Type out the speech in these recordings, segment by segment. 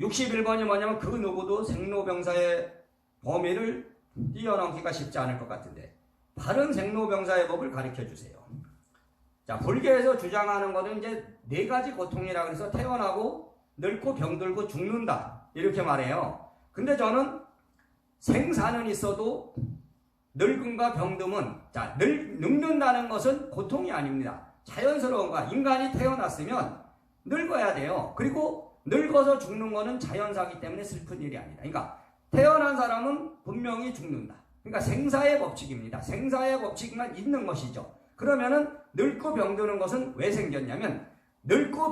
61번이 뭐냐면 그 누구도 생로병사의 범위를 뛰어넘기가 쉽지 않을 것 같은데 바른 생로병사의 법을 가르쳐 주세요. 자, 불교에서 주장하는 것은 이제 4가지 고통이라 그래서 태어나고 늙고 병들고 죽는다 이렇게 말해요. 근데 저는 생사는 있어도 늙음과 병듦은 자, 늙는다는 것은 고통이 아닙니다. 자연스러운 거야. 인간이 태어났으면 늙어야 돼요. 그리고 늙어서 죽는 거는 자연사기 때문에 슬픈 일이 아니다. 그러니까 태어난 사람은 분명히 죽는다. 그러니까 생사의 법칙입니다. 생사의 법칙만 있는 것이죠. 그러면은 늙고 병드는 것은 왜 생겼냐면 늙고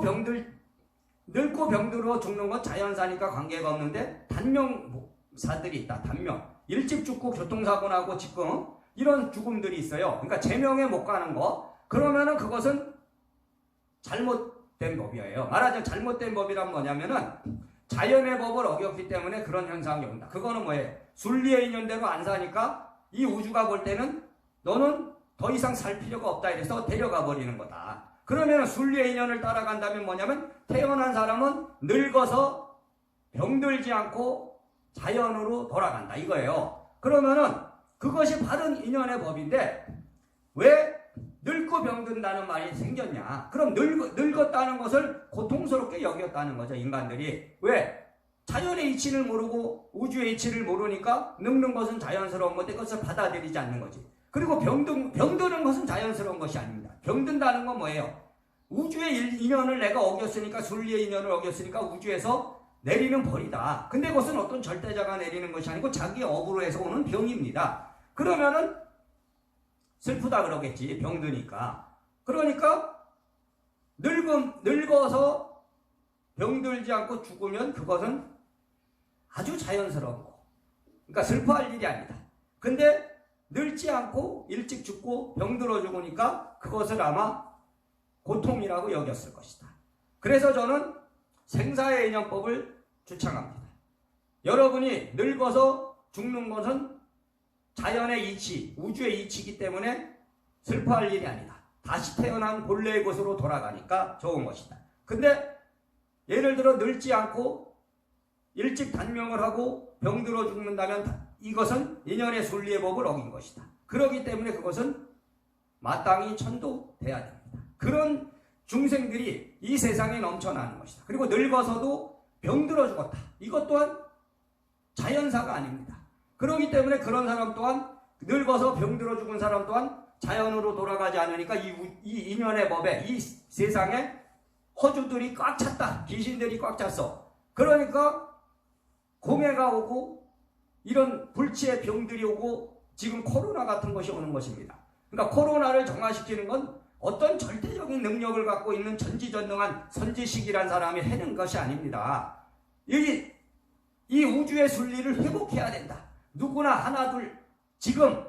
병들어 죽는 건 자연사니까 관계가 없는데 단명사들이 있다. 단명. 일찍 죽고 교통사고 나고 지금 이런 죽음들이 있어요. 그러니까 제명에 못 가는 거. 그러면은 그것은 잘못된 법이에요. 말하자면 잘못된 법이란 뭐냐면은 자연의 법을 어겼기 때문에 그런 현상이 온다. 그거는 뭐예요? 순리의 인연대로 안 사니까 이 우주가 볼 때는 너는 더 이상 살 필요가 없다 이래서 데려가 버리는 거다. 그러면 순리의 인연을 따라간다면 뭐냐면 태어난 사람은 늙어서 병들지 않고 자연으로 돌아간다 이거예요. 그러면은 그것이 바른 인연의 법인데 왜 늙고 병든다는 말이 생겼냐? 그럼 늙었다는 것을 고통스럽게 여겼다는 거죠, 인간들이. 왜? 자연의 이치를 모르고 우주의 이치를 모르니까 늙는 것은 자연스러운 건데 그것을 받아들이지 않는 거지. 그리고 병드는 것은 자연스러운 것이 아닙니다. 병든다는 건 뭐예요? 우주의 인연을 내가 어겼으니까, 순리의 인연을 어겼으니까 우주에서 내리는 벌이다. 근데 그것은 어떤 절대자가 내리는 것이 아니고 자기 업으로 해서 오는 병입니다. 그러면은 슬프다 그러겠지, 병드니까. 그러니까 늙어서 병들지 않고 죽으면 그것은 아주 자연스러운 거. 그러니까 슬퍼할 일이 아니다. 근데 늙지 않고 일찍 죽고 병들어 죽으니까 그것을 아마 고통이라고 여겼을 것이다. 그래서 저는 생사의 인연법을 주창합니다. 여러분이 늙어서 죽는 것은 자연의 이치, 우주의 이치이기 때문에 슬퍼할 일이 아니다. 다시 태어난 본래의 곳으로 돌아가니까 좋은 것이다. 근데 예를 들어 늙지 않고 일찍 단명을 하고 병들어 죽는다면 이것은 인연의 순리의 법을 어긴 것이다. 그렇기 때문에 그것은 마땅히 천도돼야 됩니다. 그런 중생들이 이 세상에 넘쳐나는 것이다. 그리고 늙어서도 병들어 죽었다. 이것 또한 자연사가 아닙니다. 그렇기 때문에 그런 사람 또한 늙어서 병들어 죽은 사람 또한 자연으로 돌아가지 않으니까 이 인연의 법에 이 세상에 허주들이 꽉 찼다. 귀신들이 꽉 찼어. 그러니까 공해가 오고 이런 불치의 병들이 오고 지금 코로나 같은 것이 오는 것입니다. 그러니까 코로나를 정화시키는 건 어떤 절대적인 능력을 갖고 있는 전지전능한 선지식이란 사람이 해낸 것이 아닙니다. 이 우주의 순리를 회복해야 된다. 누구나 하나둘 지금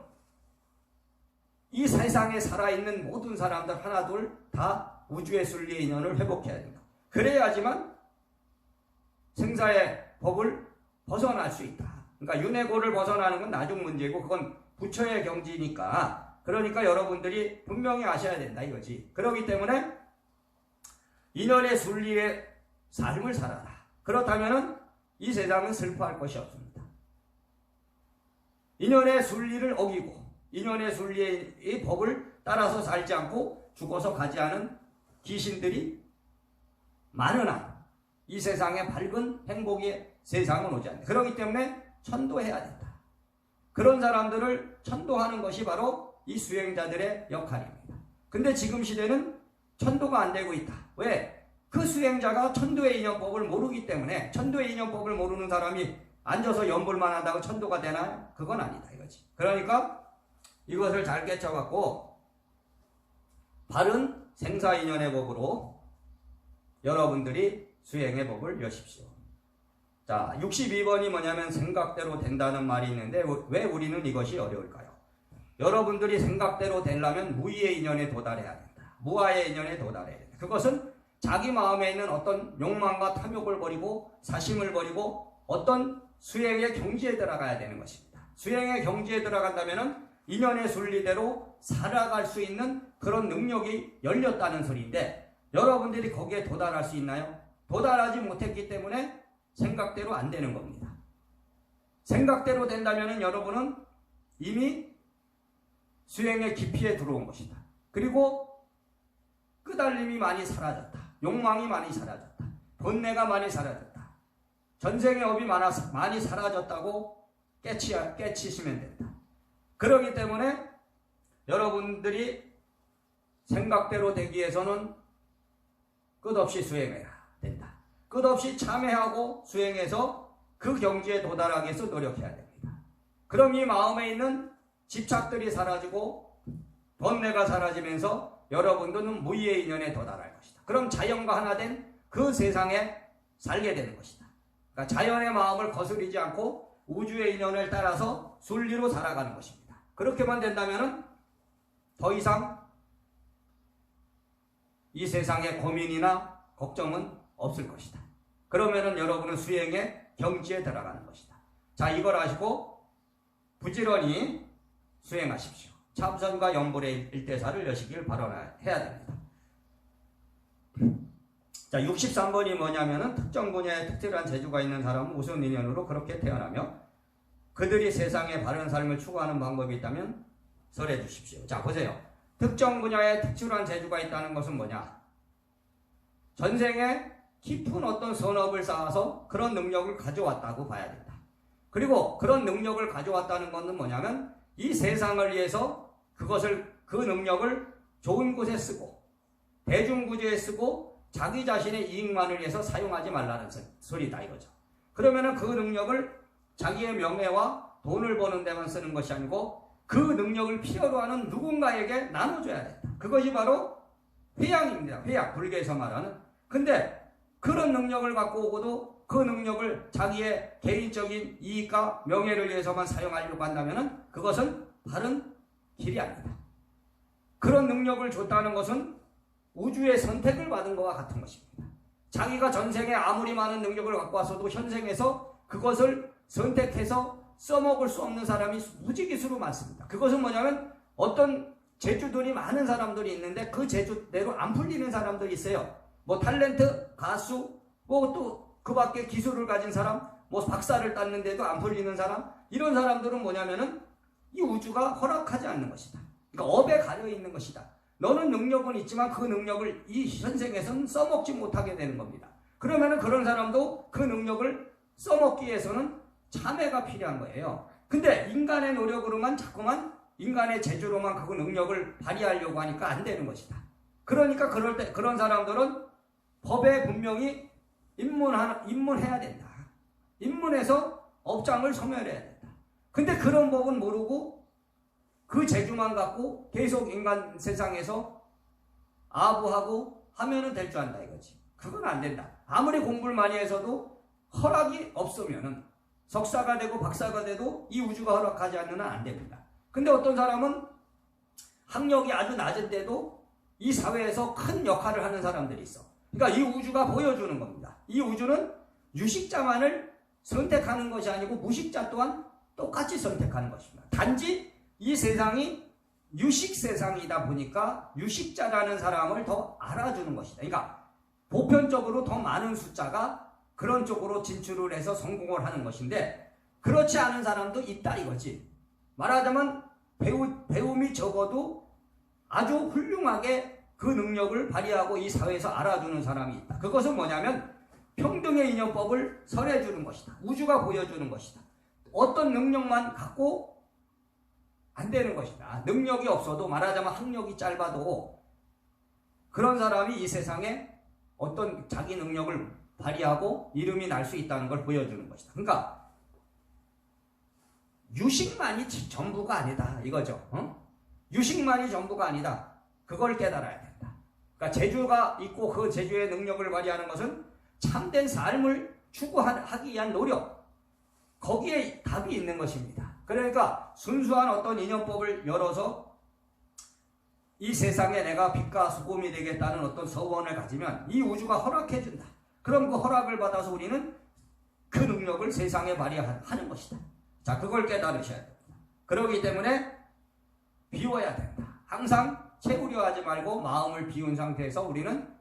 이 세상에 살아있는 모든 사람들 하나둘 다 우주의 순리의 인연을 회복해야 된다. 그래야지만 생사의 법을 벗어날 수 있다. 그러니까 윤회고를 벗어나는 건 나중 문제고 그건 부처의 경지니까 그러니까 여러분들이 분명히 아셔야 된다 이거지. 그렇기 때문에 인연의 순리의 삶을 살아라. 그렇다면 이 세상은 슬퍼할 것이 없습니다. 인연의 순리를 어기고 인연의 순리의 법을 따라서 살지 않고 죽어서 가지 않은 귀신들이 많은 한 이 세상에 밝은 행복의 세상은 오지 않는다. 그렇기 때문에 천도해야 된다. 그런 사람들을 천도하는 것이 바로 이 수행자들의 역할입니다. 근데 지금 시대는 천도가 안 되고 있다. 왜? 그 수행자가 천도의 인연법을 모르기 때문에. 천도의 인연법을 모르는 사람이 앉아서 연불만 한다고 천도가 되나요? 그건 아니다 이거지. 그러니까 이것을 잘 깨쳐갖고 바른 생사인연의 법으로 여러분들이 수행의 법을 여십시오. 자, 62번이 뭐냐면 생각대로 된다는 말이 있는데 왜 우리는 이것이 어려울까요? 여러분들이 생각대로 되려면 무의의 인연에 도달해야 된다. 무아의 인연에 도달해야 된다. 그것은 자기 마음에 있는 어떤 욕망과 탐욕을 버리고 사심을 버리고 어떤 수행의 경지에 들어가야 되는 것입니다. 수행의 경지에 들어간다면 인연의 순리대로 살아갈 수 있는 그런 능력이 열렸다는 소리인데 여러분들이 거기에 도달할 수 있나요? 도달하지 못했기 때문에 생각대로 안 되는 겁니다. 생각대로 된다면 여러분은 이미 수행의 깊이에 들어온 것이다. 그리고 끄달림이 많이 사라졌다. 욕망이 많이 사라졌다. 본내가 많이 사라졌다. 전생의 업이 많이 사라졌다고 깨치시면 된다. 그렇기 때문에 여러분들이 생각대로 되기 위해서는 끝없이 수행해야 된다. 끝없이 참회하고 수행해서 그 경지에 도달하기 위해서 노력해야 됩니다. 그럼 이 마음에 있는 집착들이 사라지고 번뇌가 사라지면서 여러분들은 무의의 인연에 도달할 것이다. 그럼 자연과 하나 된 그 세상에 살게 되는 것이다. 그러니까 자연의 마음을 거스르지 않고 우주의 인연을 따라서 순리로 살아가는 것입니다. 그렇게만 된다면 더 이상 이 세상에 고민이나 걱정은 없을 것이다. 그러면은 여러분은 수행의 경지에 들어가는 것이다. 자, 이걸 아시고 부지런히 수행하십시오. 참선과 염불의 일대사를 여시길 바라야 됩니다. 자, 63번이 뭐냐면은 특정 분야에 특별한 재주가 있는 사람은 무슨 인연으로 그렇게 태어나며 그들이 세상의 바른 삶을 추구하는 방법이 있다면 설해 주십시오. 자, 보세요. 특정 분야에 특출한 재주가 있다는 것은 뭐냐? 전생에 깊은 어떤 선업을 쌓아서 그런 능력을 가져왔다고 봐야 된다. 그리고 그런 능력을 가져왔다는 것은 뭐냐면 이 세상을 위해서 그 능력을 좋은 곳에 쓰고 대중구제에 쓰고 자기 자신의 이익만을 위해서 사용하지 말라는 소리다 이거죠. 그러면은 그 능력을 자기의 명예와 돈을 버는 데만 쓰는 것이 아니고 그 능력을 필요로 하는 누군가에게 나눠줘야 된다. 그것이 바로 회양입니다. 회양, 불교에서 말하는. 근데 그런 능력을 갖고 오고도 그 능력을 자기의 개인적인 이익과 명예를 위해서만 사용하려고 한다면 그것은 바른 길이 아니다. 그런 능력을 줬다는 것은 우주의 선택을 받은 것과 같은 것입니다. 자기가 전생에 아무리 많은 능력을 갖고 왔어도 현생에서 그것을 선택해서 써먹을 수 없는 사람이 무지기수로 많습니다. 그것은 뭐냐면 어떤 재주들이 많은 사람들이 있는데 그 재주대로 안 풀리는 사람들이 있어요. 뭐 탤런트, 가수, 뭐 또 그 밖에 기술을 가진 사람, 뭐 박사를 땄는데도 안 풀리는 사람, 이런 사람들은 뭐냐면은 이 우주가 허락하지 않는 것이다. 그러니까 업에 가려 있는 것이다. 너는 능력은 있지만 그 능력을 이 현생에서는 써먹지 못하게 되는 겁니다. 그러면은 그런 사람도 그 능력을 써먹기 위해서는 참회가 필요한 거예요. 근데 인간의 노력으로만 자꾸만 인간의 재주로만 그 능력을 발휘하려고 하니까 안 되는 것이다. 그러니까 그럴 때 그런 사람들은 법에 분명히 입문해야 된다. 입문해서 업장을 소멸해야 된다. 근데 그런 법은 모르고 그 재주만 갖고 계속 인간 세상에서 아부하고 하면은 될 줄 안다 이거지. 그건 안 된다. 아무리 공부를 많이 해서도 허락이 없으면은 석사가 되고 박사가 돼도 이 우주가 허락하지 않는 한 안 됩니다. 근데 어떤 사람은 학력이 아주 낮은데도 이 사회에서 큰 역할을 하는 사람들이 있어. 그러니까 이 우주가 보여주는 겁니다. 이 우주는 유식자만을 선택하는 것이 아니고 무식자 또한 똑같이 선택하는 것입니다. 단지 이 세상이 유식 세상이다 보니까 유식자라는 사람을 더 알아주는 것이다. 그러니까 보편적으로 더 많은 숫자가 그런 쪽으로 진출을 해서 성공을 하는 것인데 그렇지 않은 사람도 있다 이거지. 말하자면 배움이 적어도 아주 훌륭하게 그 능력을 발휘하고 이 사회에서 알아주는 사람이 있다. 그것은 뭐냐면 평등의 인연법을 설해주는 것이다. 우주가 보여주는 것이다. 어떤 능력만 갖고 안 되는 것이다. 능력이 없어도 말하자면 학력이 짧아도 그런 사람이 이 세상에 어떤 자기 능력을 발휘하고 이름이 날 수 있다는 걸 보여주는 것이다. 그러니까 유식만이 전부가 아니다 이거죠. 유식만이 전부가 아니다. 그걸 깨달아야 된다. 그러니까 재주가 있고 그 재주의 능력을 발휘하는 것은 참된 삶을 추구하기 위한 노력, 거기에 답이 있는 것입니다. 그러니까 순수한 어떤 인연법을 열어서 이 세상에 내가 빛과 소금이 되겠다는 어떤 서원을 가지면 이 우주가 허락해준다. 그럼 그 허락을 받아서 우리는 그 능력을 세상에 발휘하는 것이다. 자, 그걸 깨달으셔야 됩니다. 그렇기 때문에 비워야 된다. 항상 채우려 하지 말고 마음을 비운 상태에서 우리는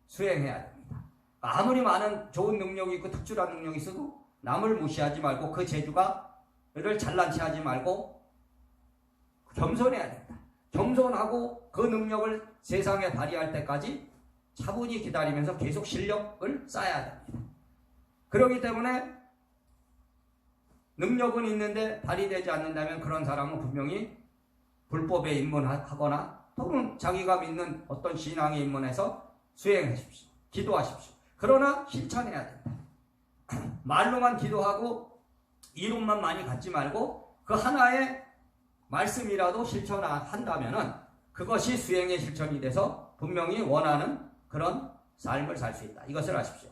수행해야 됩니다. 아무리 많은 좋은 능력이 있고 특출한 능력이 있어도 남을 무시하지 말고 그 재주가를 잘난 체 하지 말고 겸손해야 된다. 겸손하고 그 능력을 세상에 발휘할 때까지 차분히 기다리면서 계속 실력을 쌓아야 됩니다. 그렇기 때문에 능력은 있는데 발휘되지 않는다면 그런 사람은 분명히 불법에 입문하거나 또는 자기가 믿는 어떤 신앙에 입문해서 수행하십시오. 기도하십시오. 그러나 실천해야 된다. 말로만 기도하고 이론만 많이 갖지 말고 그 하나의 말씀이라도 실천한다면 그것이 수행의 실천이 돼서 분명히 원하는 그런 삶을 살 수 있다. 이것을 아십시오.